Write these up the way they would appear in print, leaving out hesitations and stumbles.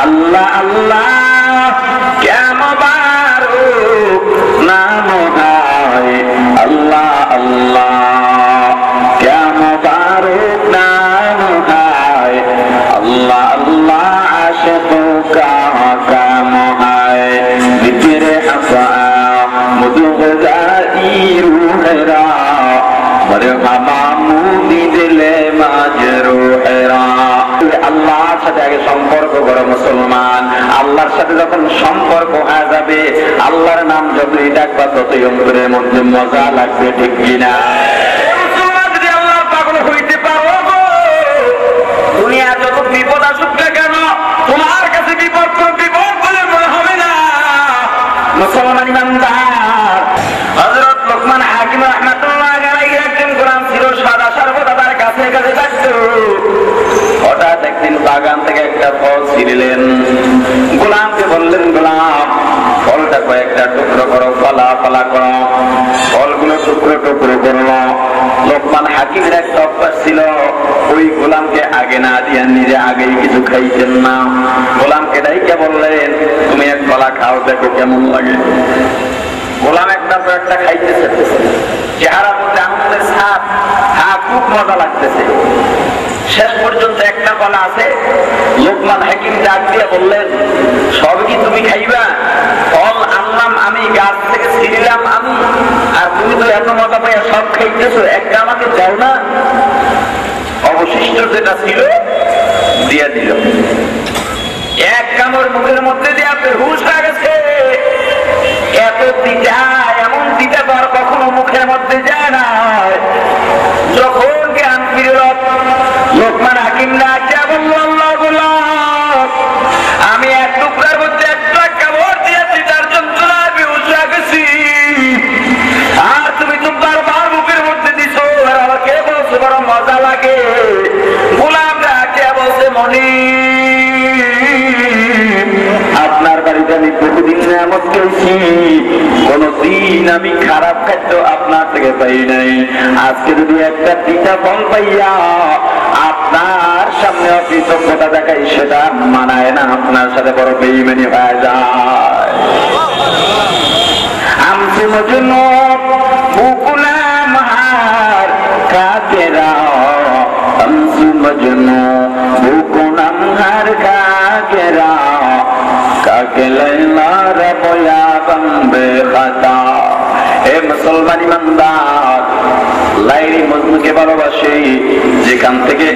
আল্লাহ আল্লাহ क्या मुबारक नाम है अल्लाह अल्लाह क्या मुबारक नाम है अल्लाह अल्लाह आशिकों का काम है जिक्र हफ़ा मुदग़ज़ाई रूहरा मरहबा मुदी दिले माजरूहरा আল্লাহর সাথে আগে সম্পর্ক করো মুসলমান। আল্লাহর সাথে যখন সম্পর্ক হয়ে যাবে আল্লাহর নাম যতই ডাকবা ততই অন্তরের মধ্যে মজা লাগবে, ঠিক কিনা? যদি আল্লাহর পাগল হইতে পারো দুনিয়া যত বিপদ আসুক না কেন তোমার কাছে বিপদ বিপদ বলে মনে হবে না। মুসলমান ইমানদার হযরত লোকমান হাকিম রাহমাতুল্লাহ আলাইহি একজন গোলাম ছিল, সদা সর্বদা তার কাছে কাছে থাকতো। হঠাৎ একদিন বাগান থেকে একটা ফল ছিঁড়লেন, গোলামকে বললেন গোলাম ফলটা কয়েকটা টুকরো করো, পালা পালা করো। ফলগুলো টুকরো টুকরো করলো। লোকমান হাকিমের একটা অভ্যাস ছিল, ওই গোলামকে আগে না দিয়ে নিজে আগেই কিছু খাইতেন না। গোলামকে ডাইকে বললেন তুমি এক কলা খাও, দেখো কেমন লাগে। গোলাম একটা তো একটা খাইতেছে, চেহারার মধ্যে আনন্দের ছাপ, হ্যাঁ খুব মজা লাগতেছে। শেষ পর্যন্ত একটা কলা আছে, লোকমান হাকিম ডাক দিয়ে বললেন সব কি তুমি খাইবা? ফল আনলাম আমি, গাছ থেকে ছিঁড়লাম আমি, আর তুমি তো এত মজা পাইয়া সব খাইতেছো, একটা আমাকে দাও না। অবশিষ্ট যেটা ছিল দিয়ে দিল। এক কামড় মুখের মধ্যে দিয়ে বেহুশ হয়ে গেছে। এত তিতা, এমন তিতা তো আর কখনো মুখের মধ্যে যায় না। যখন জ্ঞান ফিরল লোকমান হাকিম ডাকিয়া বলল আল্লাহ গোলাম আমি এক টুকরার মধ্যে একটা কামড় দিয়েছি, তার যন্ত্রণায় বেহুশ হয়ে গেছি, আর তুমি তো বারবার মুখের মধ্যে দিছো, আর আমাকে বলছো বড় মজা লাগে। গোলাম ডাকিয়া বলছে মনি আপনার বাড়িতে আমি বহুদিন নিয়ামত পেয়েছি, কোনদিন আমি খারাপ খাদ্য আপনার থেকে পাই নাই। আজকে যদি একটা তিতা ফল পাইয়া আপনার সামনে অকৃতজ্ঞতা দেখাই সেটা মানায় না, আপনার সাথে বড় বেঈমানি হয়ে যায়। আমসি মজনু বুকুনা মার কাকেরা, আমসি মজনু বুকুনা মার কাকেরা কাকে লাইলা রবয়া বম্বে খাতা। হে মুসলমান ইমানদার, লাইলি মজনুকে ভালোবাসে, যেখান থেকে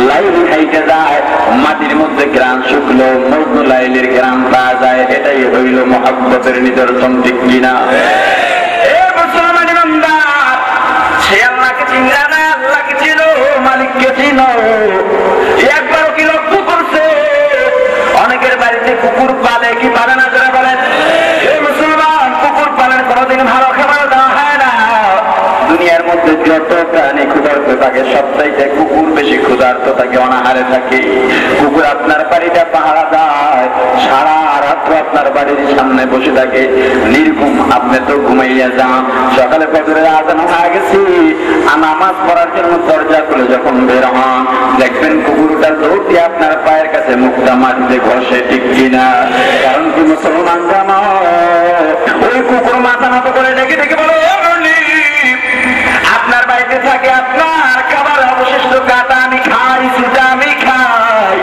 লাইলি হাইটে যায় মাটির মধ্যে গ্রাম শুকলো মজনু লাইলির গ্রাম পাওয়া যায়, এটাই হইল মহব্বতের নিদর্শন, ঠিক কিনা? হে মুসলমান ইমানদার, সে আল্লাহকে চিনা না, আল্লাহকে চিনো, মালিককে চিনো। একবারও কি লক্ষ্য করছে অনেকের বাড়িতে কুকুর পালে কি পালে না? যারা বলেন এই মুসলমান কুকুর পালেন, কোনদিন ভালো খাবার দেওয়া হয় না। দুনিয়ার মধ্যে যত প্রাণী ক্ষুধার্ত থাকে সবচাইতে কুকুর বেশি ক্ষুধার্ত থাকে, অনাহারে থাকে। কুকুর আপনার বাড়িটা পাহারা দেয়, সারা রাত্র আপনার বাড়ির সামনে বসে থাকে নির্ঘুম। আপনি তো ঘুমাইয়া যান, সকালে ফজরের আজান হয়ে গেছি, নামাজ পড়ার জন্য দরজা খুলে যখন বের হন দেখবেন কুকুরটা দৌড় দিয়ে আপনার পায়ের কাছে মুখটা মাটিতে ঘষে, ঠিক কিনা? কারণ কি মুসলমান জানো, ওই কুকুর মাথা নত করে ডেকে ডেকে বলে আপনার বাড়িতে থাকে, আপনার খাবার অবশিষ্ট কাটা আমি খাই, সুটা আমি খাই,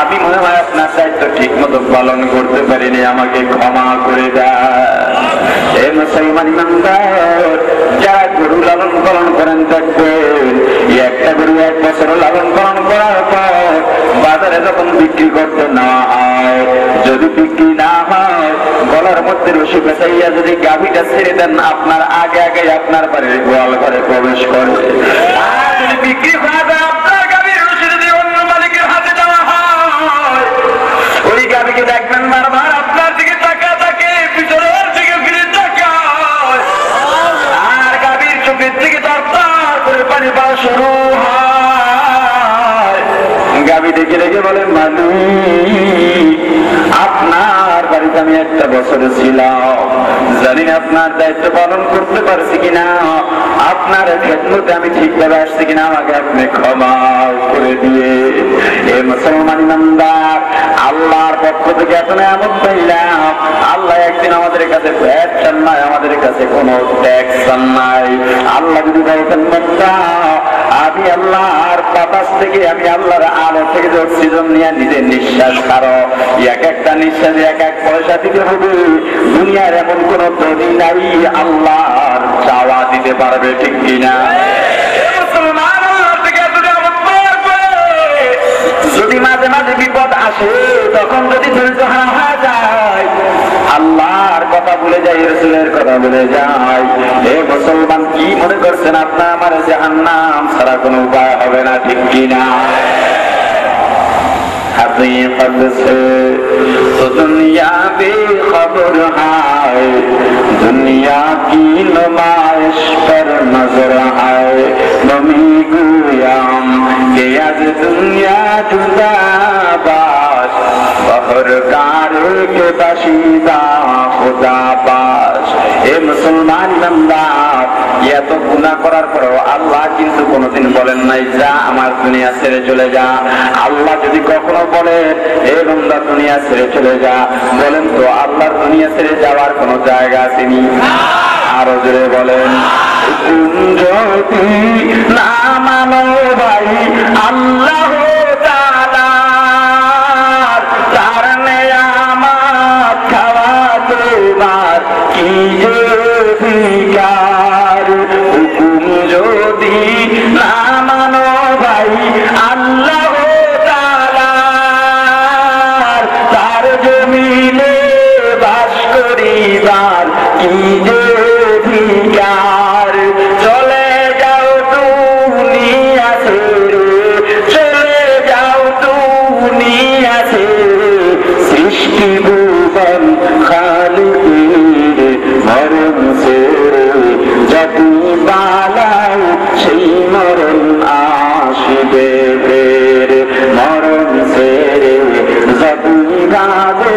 আমি মনে হয় আপনার দায়িত্ব ঠিক মতো পালন করতে পারিনি, আমাকে ক্ষমা করে দেয়। হে মুসলমান ইমানদার, যারা গরু লালন পালন করেন থাকবেন, একটা গরু 1 বছর লালন পালন করার পর বাজারে যখন বিক্রি করতে নেওয়া হয়, যদি বিক্রি না হয় গলার মধ্যে রশি পেঁচাইয়া যদি গাভীটা ছেড়ে দেন আপনার আগে আগে আপনার বাড়ির গোয়াল ঘরে প্রবেশ করে। আর যদি বিক্রি করা যায় আপনার গাভীর রশি যদি অন্য মালিকের হাতে দেওয়া হয়, ওই গাভীকে দেখবেন বারবার আপনার দিকে তাকায় থাকে, পিছনের দিকে ফিরে তাকায়, আর গাভীর চোখের থেকে দরকার করে পানি পাওয়া শুরু হয়। গাভী দেখে রেখে বলে মালিক আপনার বাড়িতে আমি 1 বছর ছিলাম, জানি না আপনার দায়িত্ব পালন করতে পারছি কিনা, আপনার খেদমতে আমি ঠিকভাবে আসছি কিনা, আমাকে আপনি ক্ষমা করে দিয়ে। এ মুসলমান ইমানদার, আল্লাহর পক্ষ থেকে এত নিয়ামত পাইলাম, আল্লাহ একদিন আমাদের কাছে ভ্যাট চান নাই, আমাদের কাছে কোনো ট্যাক্স চান নাই। আল্লাহ যদি বলতেন বান্দা আমি আল্লাহর বাতাস থেকে, আমি আল্লাহর আলো থেকে যে অক্সিজেন নিয়ে নিজের নিঃশ্বাস ছাড়ো, এক একটা নিঃশ্বাসে এক এক পয়সা দিতে হবে, দুনিয়ার এমন কোন ধনী নাই আল্লাহর চাওয়া দিতে পারবে, ঠিক কিনা? যদি মাঝে মাঝে বিপদ আসে, তখন যদি ধৈর্য হারা হয়ে যায়, আল্লাহর কথা ভুলে যায়, রাসূলের কথা ভুলে যায়, হে মুসলমান কি মনে করছেন আপনার আমার জাহান্নাম ছাড়া কোনো উপায় হবে না, ঠিক কিনা? हकीकत से तो दुनिया बेखबर है, दुनिया की नुमाइश पर नजर है, नमी गुयाम के आज दुनिया जुदा बाश, बहर कार के बशीदा खुदा बाश। ए मुसलमान बंदा, এত গুনাহ করার পরেও আল্লাহ কিন্তু কোনোদিন বলেন নাই যা আমার দুনিয়া ছেড়ে চলে যা। আল্লাহ যদি কখনো বলেন হে বান্দা দুনিয়া ছেড়ে চলে যা, বলেন তো আল্লাহর দুনিয়া ছেড়ে যাওয়ার কোনো জায়গা আসেনি? আরো জোরে বলেন, যদি না মানো ভাই আল্লাহ তাআলার, তার নিয়ামত খাওয়া তোমার কি যে অধিকার। হুকুম যদি না মানো ভাই আল্লাহ তাআলার, তার জমিনে বাস করিবার কি যে অধিকার। চলে যাও দুনিয়া ছেড়ে, চলে যাও দুনিয়া ছেড়ে, সৃষ্টি ভুবন খালিকের মরণ ছেড়ে, যদি পালাও সেই মরণ আসিবে ফের, মরণ ছেড়ে যদি ভাবে